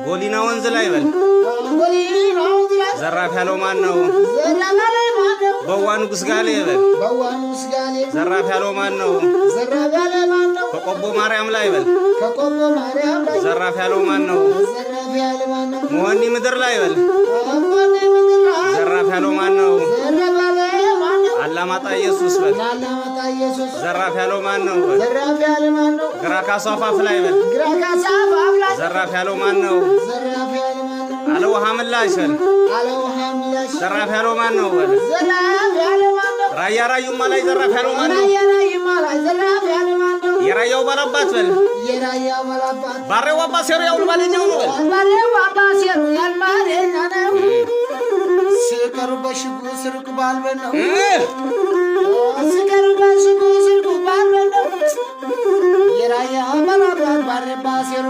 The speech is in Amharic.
ጎሊና ወንዝ ላይ በል ዘራፍ ያለው ማን ነው? በዋ ንጉስ ጋሌ በል ዘራፍ ያለው ማን ነው? ከቆቦ ማርያም ላይ በል ዘራፍ ያለው ማን ነው? መሆኒ ምድር ላይ በል ዘራፍ ያለው ማን ነው? አላማጣ ኢየሱስ በል ዘራፍ ያለው ማን ነው? ግራካሳ አፋፍ ላይ በል ዘራፍ ያለው ማን ነው? አለ ውሃ ምላሽ በል ዘራፍ ያለው ማን ነው? ራያ ራዩማ ላይ ዘራፍ ያለው ማን ነው? የራያው ባላባት በል ባሬው አባሴሩ ያው ባለኛው ነው በል ባሬው አባሴሩ ያልማረኛ ነው ስከሩ በሽጉ ስርቁ ባልበነው ስከሩ በሽጉ ስርቁ ባልበነው የራያ ባላባት ባሬ ባሴሩ